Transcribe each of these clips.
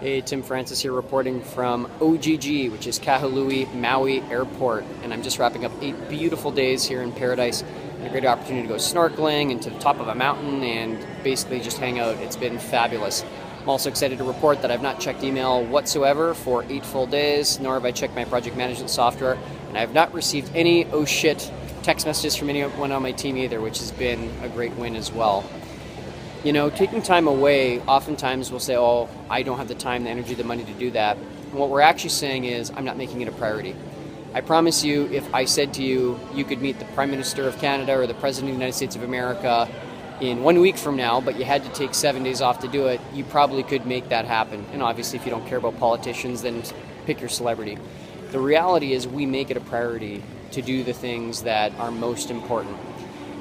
Hey, Tim Francis here reporting from OGG, which is Kahului, Maui Airport. And I'm just wrapping up 8 beautiful days here in paradise. And a great opportunity to go snorkeling and to the top of a mountain and basically just hang out. It's been fabulous. I'm also excited to report that I've not checked email whatsoever for 8 full days, nor have I checked my project management software. And I have not received any oh shit text messages from anyone on my team either, which has been a great win as well. You know, taking time away, oftentimes we'll say, oh, I don't have the time, the energy, the money to do that. And what we're actually saying is, I'm not making it a priority. I promise you, if I said to you, you could meet the Prime Minister of Canada or the President of the United States of America in 1 week from now, but you had to take 7 days off to do it, you probably could make that happen. And obviously, if you don't care about politicians, then pick your celebrity. The reality is we make it a priority to do the things that are most important.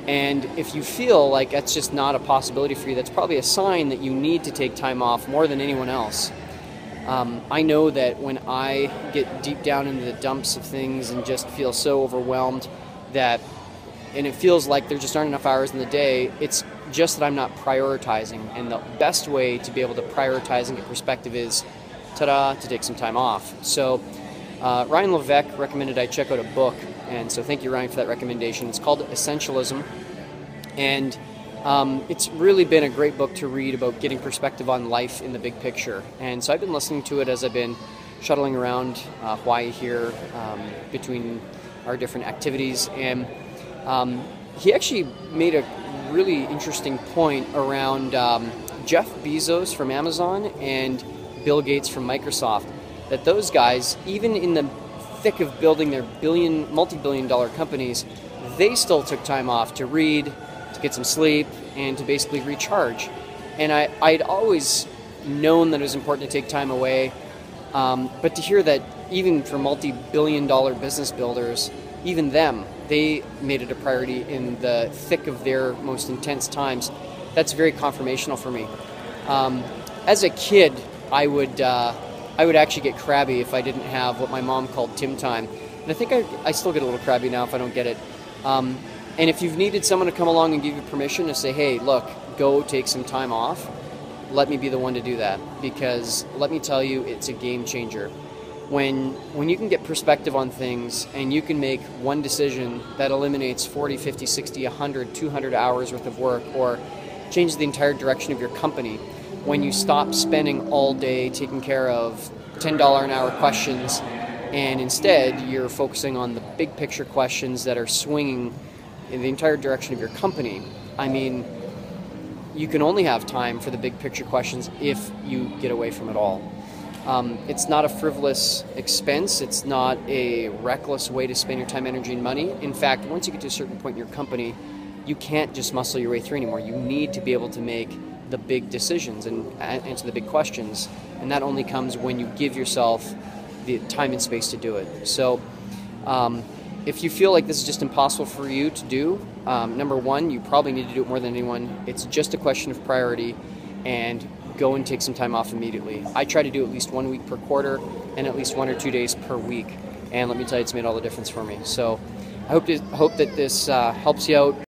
And if you feel like that's just not a possibility for you, that's probably a sign that you need to take time off more than anyone else. I know that when I get deep down into the dumps of things and just feel so overwhelmed and it feels like there just aren't enough hours in the day, it's just that I'm not prioritizing. And the best way to be able to prioritize and get perspective is, to take some time off. So Ryan Levesque recommended I check out a book, and so thank you, Ryan, for that recommendation. It's called Essentialism, and it's really been a great book to read about getting perspective on life in the big picture. And so I've been listening to it as I've been shuttling around Hawaii here between our different activities, and he actually made a really interesting point around Jeff Bezos from Amazon and Bill Gates from Microsoft, that those guys, even in the thick of building their multi-billion-dollar companies, they still took time off to read, to get some sleep, and to basically recharge. And I'd always known that it was important to take time away, but to hear that even for multi-billion-dollar business builders, even them, they made it a priority in the thick of their most intense times, that's very confirmational for me. As a kid, I would actually get crabby if I didn't have what my mom called Tim time. And I think I still get a little crabby now if I don't get it. And if you've needed someone to come along and give you permission to say, hey, look, go take some time off, let me be the one to do that. Because let me tell you, it's a game changer. When you can get perspective on things and you can make one decision that eliminates 40, 50, 60, 100, 200 hours worth of work, or changes the entire direction of your company, when you stop spending all day taking care of $10 an hour questions and instead you're focusing on the big picture questions that are swinging in the entire direction of your company, I mean, you can only have time for the big picture questions if you get away from it all. It's not a frivolous expense. It's not a reckless way to spend your time, energy, and money. In fact, once you get to a certain point in your company, you can't just muscle your way through anymore. You need to be able to make the big decisions and answer the big questions, and that only comes when you give yourself the time and space to do it. So if you feel like this is just impossible for you to do, number one, you probably need to do it more than anyone. It's just a question of priority, and go and take some time off immediately. I try to do at least 1 week per quarter and at least 1 or 2 days per week, and let me tell you, it's made all the difference for me. So I hope that this helps you out.